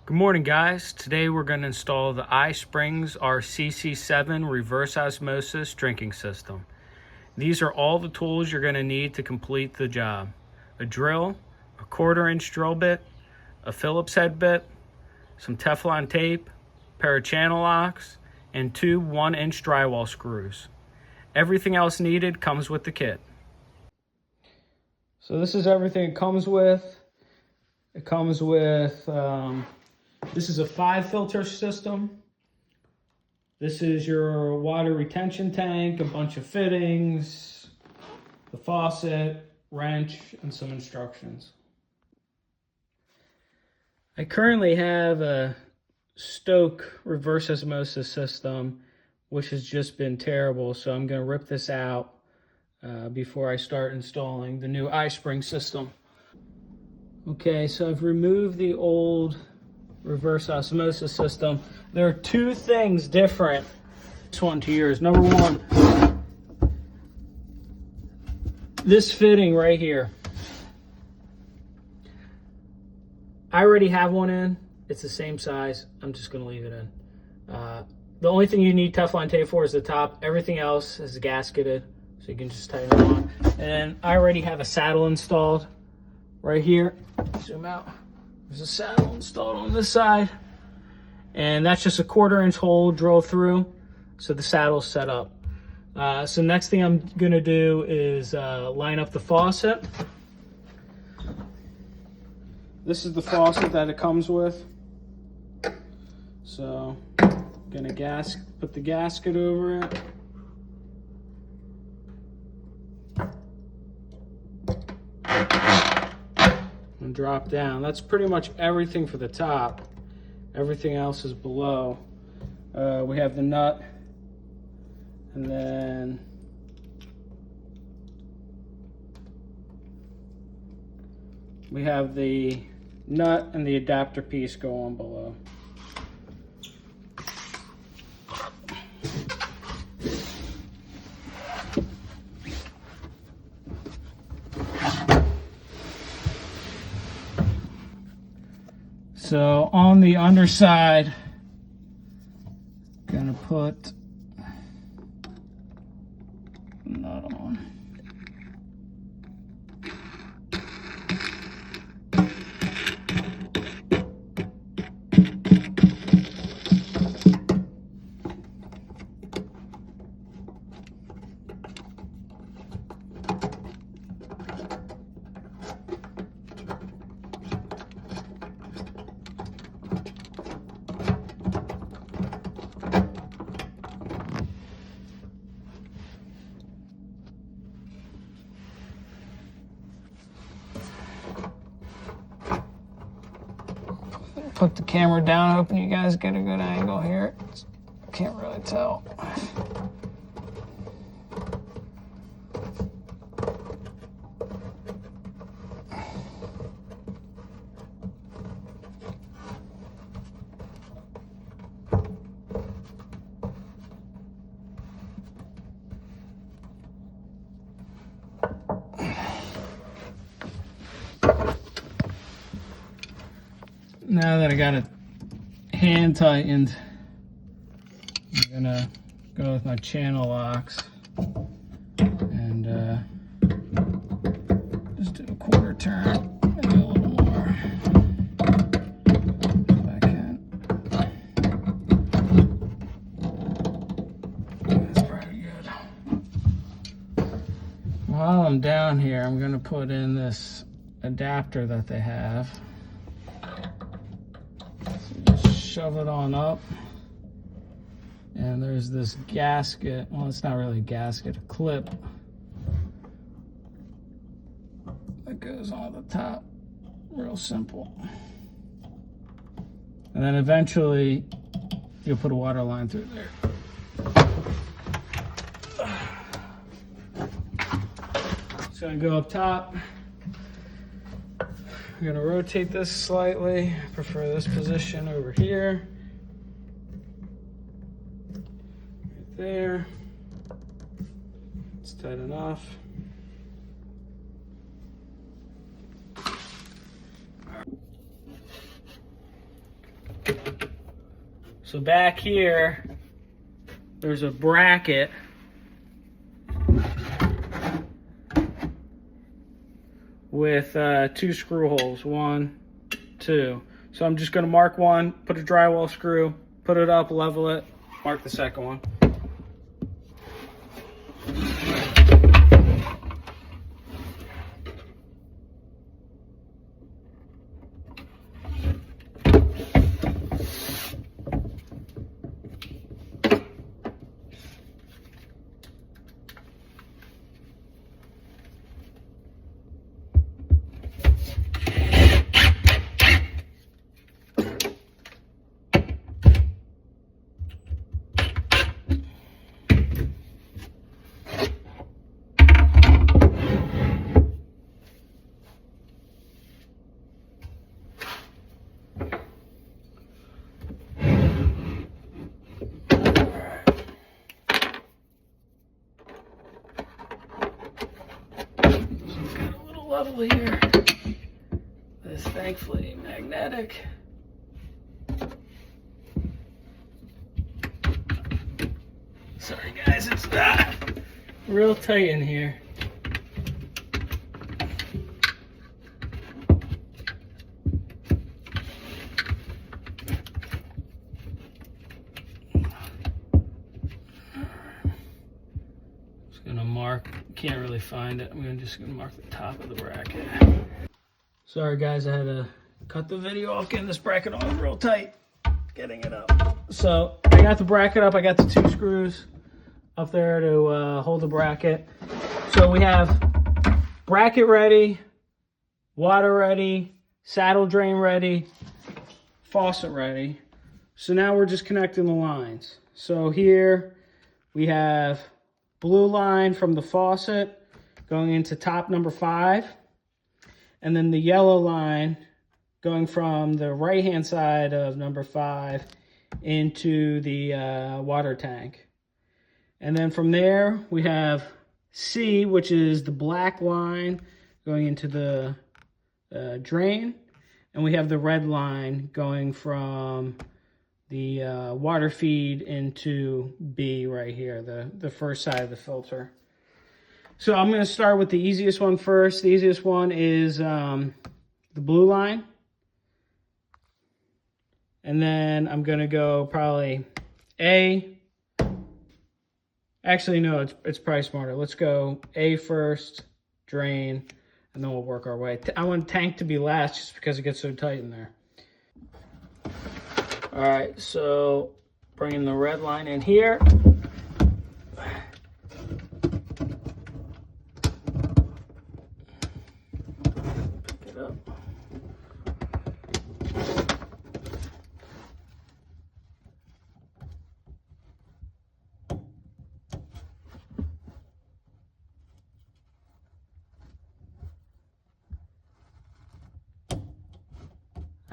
Good morning, guys. Today we're going to install the iSpring's CC7 Reverse Osmosis drinking system. These are all the tools you're going to need to complete the job. A drill, a 1/4-inch drill bit, a Phillips head bit, some Teflon tape, a pair of channel locks, and 2 1-inch drywall screws. Everything else needed comes with the kit. So this is everything it comes with. It comes with this is a 5-filter system. This is your water retention tank, a bunch of fittings, the faucet, wrench, and some instructions. I currently have a Stoke reverse osmosis system, which has just been terrible, so I'm going to rip this out before I start installing the new iSpring system. Okay, so I've removed the old reverse osmosis system. There are 2 things different. This one to yours. Number one, this fitting right here. I already have one in. It's the same size. I'm just going to leave it in. The only thing you need Teflon tape for is the top. Everything else is gasketed, so you can just tighten it on. And I already have a saddle installed right here. Zoom out. There's a saddle installed on this side, and that's just a 1/4-inch hole drilled through, so the saddle's set up. So next thing I'm gonna do is line up the faucet. This is the faucet that it comes with. So I'm gonna put the gasket over it. And drop down. That's pretty much everything for the top. Everything else is below. We have the nut, and then we have the nut and the adapter piece go on below. So on the underside, gonna put the nut on. Put the camera down, hoping you guys get a good angle here. Can't really tell. Now that I got it hand tightened, I'm gonna go with my channel locks and just do a 1/4 turn, maybe a little more if I can. That's pretty good. While I'm down here, I'm gonna put in this adapter that they have. Shove it on up, and there's this gasket. Well, it's not really a gasket, a clip that goes on the top. Real simple. And then eventually you'll put a water line through there. So I go up top. I'm gonna rotate this slightly. I prefer this position over here. Right there. It's tight enough. So back here, there's a bracket with 2 screw holes, 1, 2. So I'm just going to mark one, put a drywall screw, put it up, level it, mark the second one. Level here. This thankfully magnetic. Sorry guys, it's real tight in here. Just gonna mark, can't really find it. I'm just gonna mark the top of the bracket. Sorry guys, I had to cut the video off getting this bracket on real tight, getting it up. So I got the bracket up, I got the 2 screws up there to hold the bracket. So we have bracket ready, water ready, saddle drain ready, faucet ready. So now we're just connecting the lines. So here we have blue line from the faucet going into top number 5. And then the yellow line going from the right-hand side of number 5 into the water tank. And then from there, we have C, which is the black line going into the drain. And we have the red line going from the water feed into B right here, the first side of the filter. So I'm going to start with the easiest one first. The easiest one is the blue line. And then I'm going to go probably A. Actually, no, it's probably smarter. Let's go A first, drain, and then we'll work our way. I want tank to be last just because it gets so tight in there. All right, so bringing the red line in here.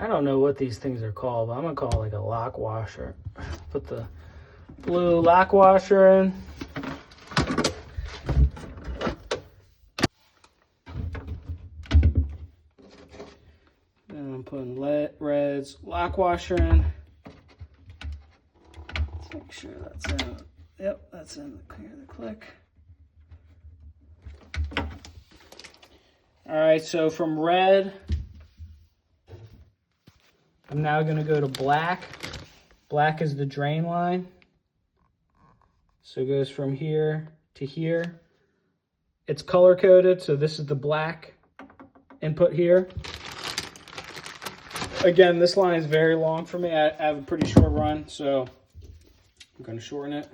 I don't know what these things are called, but I'm gonna call it like a lock washer. Put the blue lock washer in. And I'm putting red's lock washer in. Let's make sure that's in. Yep, that's in. Clear the click. All right, so from red, I'm now going to go to black. Black is the drain line. So it goes from here to here. It's color coded, so this is the black input here. Again, this line is very long for me. I have a pretty short run, so I'm going to shorten it.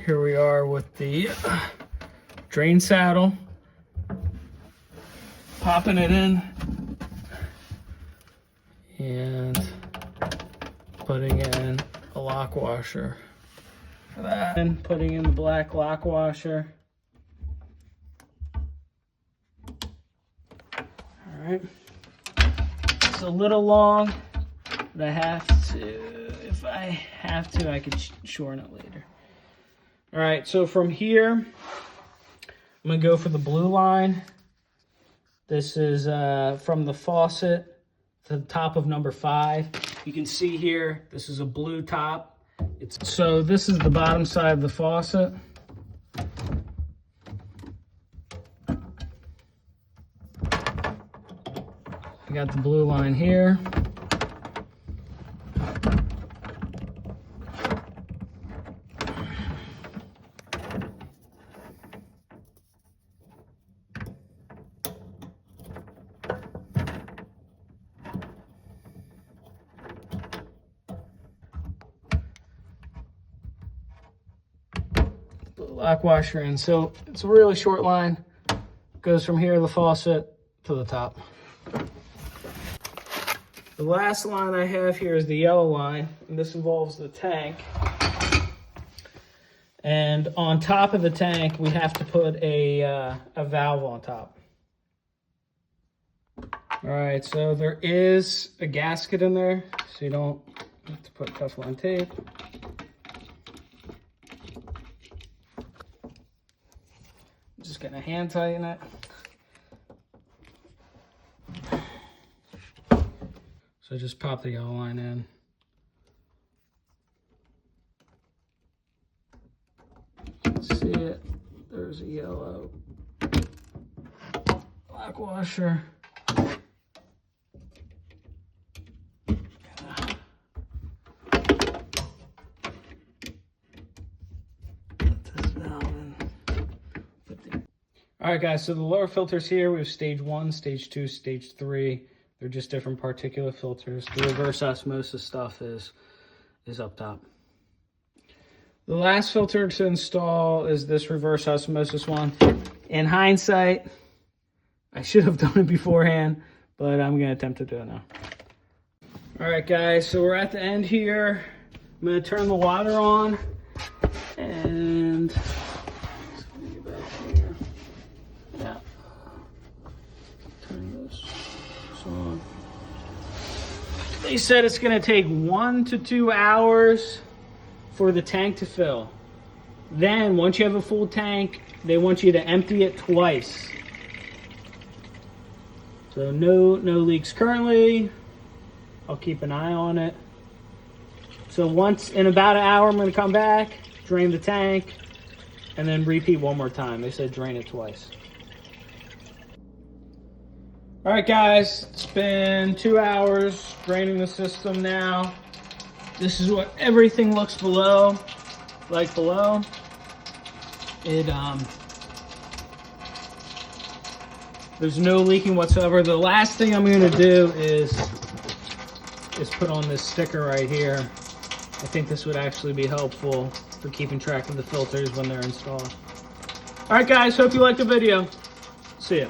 Here we are with the drain saddle. Popping it in. And putting in a lock washer for that. And putting in the black lock washer. All right. It's a little long, but I have to, if I have to, I could shorten it later. All right, so from here, I'm gonna go for the blue line. This is from the faucet to the top of number 5. You can see here, this is a blue top. So this is the bottom side of the faucet. I got the blue line here. Lock washer in. So it's a really short line. Goes from here, the faucet, to the top. The last line I have here is the yellow line, and this involves the tank. And on top of the tank, we have to put a valve on top. All right, so there is a gasket in there, so you don't have to put Teflon tape. Just gonna hand tighten it. So just pop the yellow line in. See it? There's a yellow black washer. All right, guys, so the lower filters here, we have stage 1, stage 2, stage 3. They're just different particulate filters. The reverse osmosis stuff is up top. The last filter to install is this reverse osmosis one. In hindsight, I should have done it beforehand, but I'm going to attempt to do it now. All right, guys, so we're at the end here. I'm going to turn the water on, and they said it's going to take 1 to 2 hours for the tank to fill. Then, once you have a full tank, they want you to empty it twice. So no leaks currently. I'll keep an eye on it. So once, in about an hour, I'm going to come back, drain the tank, and then repeat one more time. They said drain it twice. All right, guys, it's been 2 hours draining the system now. This is what everything looks below, like below. There's no leaking whatsoever. The last thing I'm gonna do is put on this sticker right here. I think this would actually be helpful for keeping track of the filters when they're installed. All right, guys, hope you liked the video. See ya.